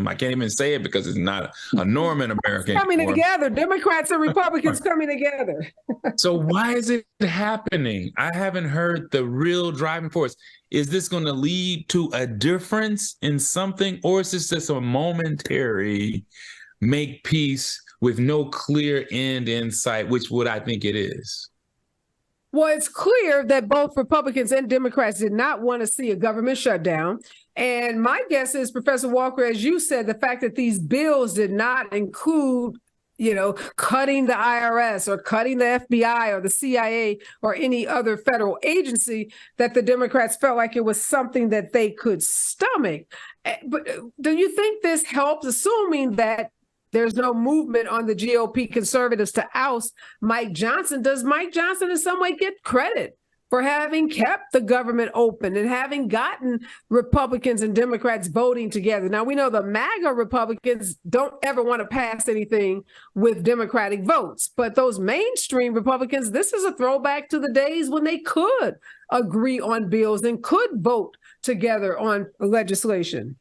I can't even say it because it's not a norm in America coming anymore. Together, Democrats and Republicans coming together. So why is it happening? I haven't heard the real driving force. Is this going to lead to a difference in something, or is this just a momentary make peace with no clear end in sight, which what I think it is? Well, it's clear that both Republicans and Democrats did not want to see a government shutdown. And my guess is, Professor Walker, as you said, the fact that these bills did not include, cutting the IRS or cutting the FBI or the CIA or any other federal agency, that the Democrats felt like it was something that they could stomach. But do you think this helps, assuming that there's no movement on the GOP conservatives to oust Mike Johnson? Does Mike Johnson in some way get credit for having kept the government open and having gotten Republicans and Democrats voting together? Now, we know the MAGA Republicans don't ever want to pass anything with Democratic votes, but those mainstream Republicans, this is a throwback to the days when they could agree on bills and could vote together on legislation.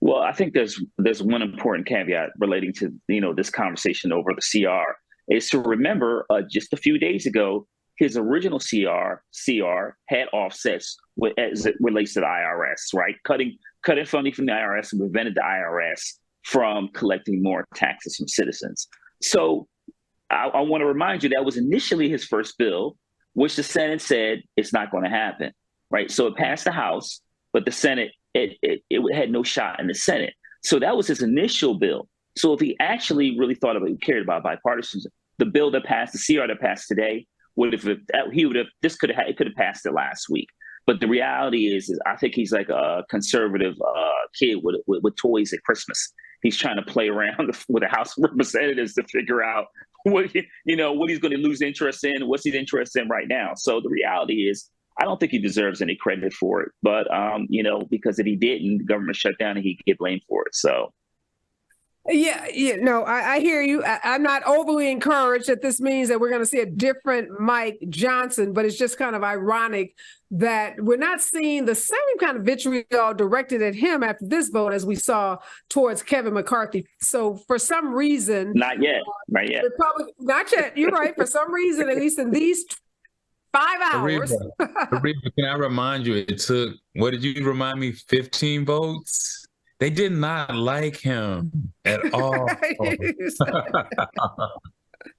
Well, I think there's one important caveat relating to this conversation over the CR is to remember just a few days ago, his original CR had offsets as it relates to the IRS, right? Cutting funding from the IRS and prevented the IRS from collecting more taxes from citizens. So I want to remind you that was initially his first bill, which the Senate said it's not going to happen, right? So it passed the House, but the Senate, it had no shot in the Senate. So that was his initial bill. So if he actually really cared about bipartisanship, the bill that passed, the CR that passed today, it could have passed it last week. But the reality is I think he's like a conservative kid with toys at Christmas. He's trying to play around with the House of Representatives to figure out what he's going to lose interest in, what's he's interested in right now. So the reality is, I don't think he deserves any credit for it, but because if he didn't, the government shut down and he could get blamed for it. So. I hear you. I'm not overly encouraged that this means that we're going to see a different Mike Johnson, but it's just kind of ironic that we're not seeing the same kind of vitriol directed at him after this vote as we saw towards Kevin McCarthy. So for some reason, not yet. Not yet. You're right. For some reason, at least in these 5 hours. Areva, can I remind you, it took, what did you remind me, 15 votes? They did not like him at all.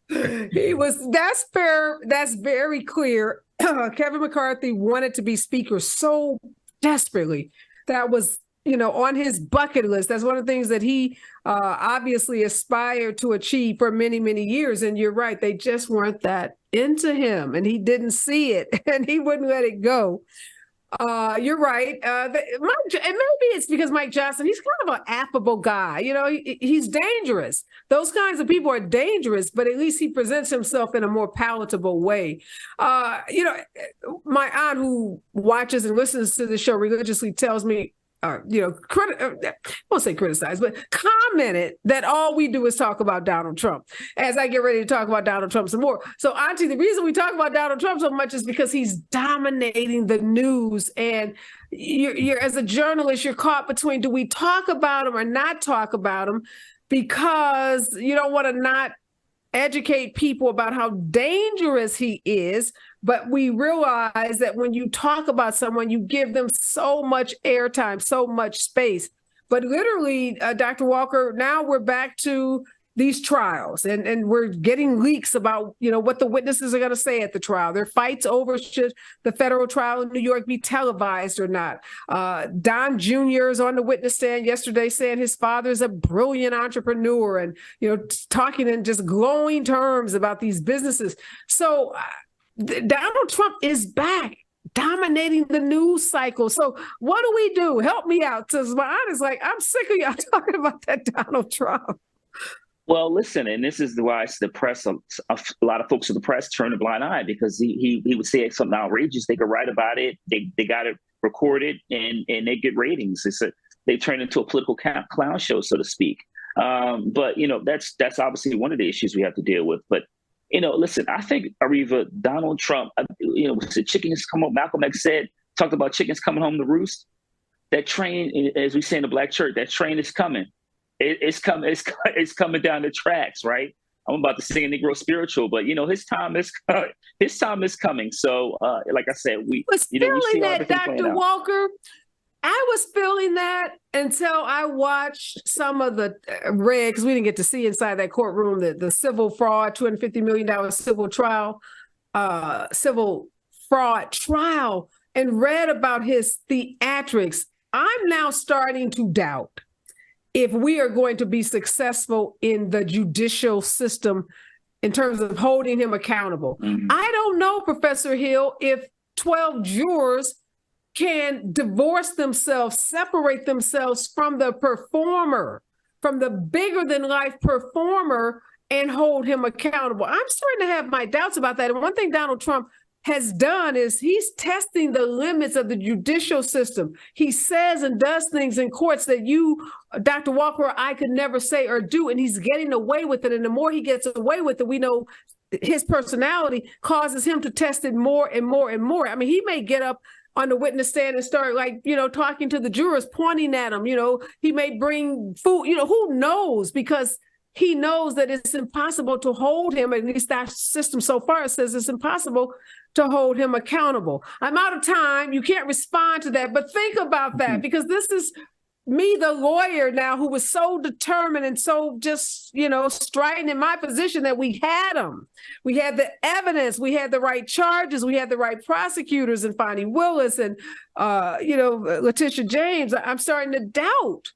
That's fair. That's very clear. Kevin McCarthy wanted to be speaker so desperately. That was, on his bucket list. That's one of the things that he obviously aspired to achieve for many, many years. And you're right. They just weren't that into him, and he didn't see it, and he wouldn't let it go. You're right. And maybe it's because Mike Johnson, he's kind of an affable guy. He's dangerous. Those kinds of people are dangerous, but at least he presents himself in a more palatable way. My aunt, who watches and listens to the show religiously, tells me I won't say criticize, but commented that all we do is talk about Donald Trump as I get ready to talk about Donald Trump some more. So, Auntie, the reason we talk about Donald Trump so much is because he's dominating the news. And you're as a journalist, you're caught between, do we talk about him or not talk about him? Because you don't want to not educate people about how dangerous he is. But we realize that when you talk about someone, you give them so much airtime, so much space. But literally, Dr. Walker, now we're back to these trials and we're getting leaks about, what the witnesses are going to say at the trial. There are fights over should the federal trial in New York be televised or not. Don Jr. is on the witness stand yesterday saying his father is a brilliant entrepreneur and, talking in just glowing terms about these businesses. So Donald Trump is back, dominating the news cycle. So what do we do? Help me out. Because my aunt is like, I'm sick of y'all talking about that Donald Trump. Well, listen, and this is why the press, a lot of folks in the press turn a blind eye because he would say something outrageous. They could write about it. They got it recorded and they get ratings. They turn into a political clown show, so to speak. But, that's obviously one of the issues we have to deal with. But listen, I think, Areva, Donald Trump, the chickens come home. Malcolm X talked about chickens coming home to roost. That train, as we say in the Black church, that train is coming. It's coming down the tracks, right? I'm about to sing a Negro spiritual, but his time is coming. So, like I said, we see that, Dr. Walker. I was feeling that until I watched some of the read, because we didn't get to see inside that courtroom, the civil fraud, $250 million civil fraud trial, and read about his theatrics. I'm now starting to doubt if we are going to be successful in the judicial system in terms of holding him accountable. Mm-hmm. I don't know, Professor Hill, if 12 jurors can divorce themselves, separate themselves from the performer, from the bigger than life performer, and hold him accountable. I'm starting to have my doubts about that. And one thing Donald Trump has done is he's testing the limits of the judicial system. He says and does things in courts that you, Dr. Walker, or I could never say or do, and he's getting away with it. And the more he gets away with it, we know his personality causes him to test it more and more and more. I mean, he may get up on the witness stand and start talking to the jurors, pointing at them, he may bring food, who knows, because he knows that it's impossible to hold him. At least that system so far says it's impossible to hold him accountable. I'm out of time. You can't respond to that, but think about that, because this is me, the lawyer now, who was so determined and so just, striding in my position that we had him. We had the evidence. We had the right charges. We had the right prosecutors and Fonnie Willis and, Letitia James. I'm starting to doubt.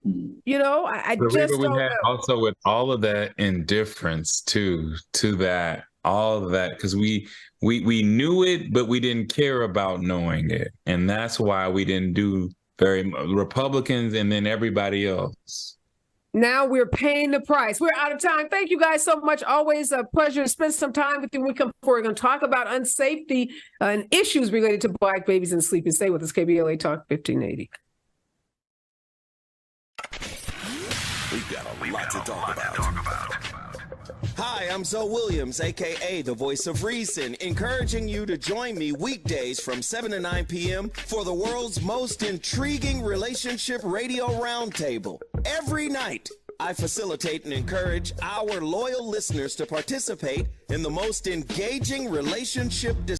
I just don't know. Also, with all of that indifference to that, all of that, because we knew it, but we didn't care about knowing it. And that's why we didn't do Republicans and then everybody else. Now we're paying the price. We're out of time. Thank you guys so much. Always a pleasure to spend some time with you. When we come forward, we're going to talk about unsafety and issues related to Black babies and sleep. And stay with us, KBLA Talk 1580. We've got a lot to talk about. Hi, I'm Zoe Williams, a.k.a. the voice of reason, encouraging you to join me weekdays from 7 to 9 p.m. for the world's most intriguing relationship radio roundtable. Every night, I facilitate and encourage our loyal listeners to participate in the most engaging relationship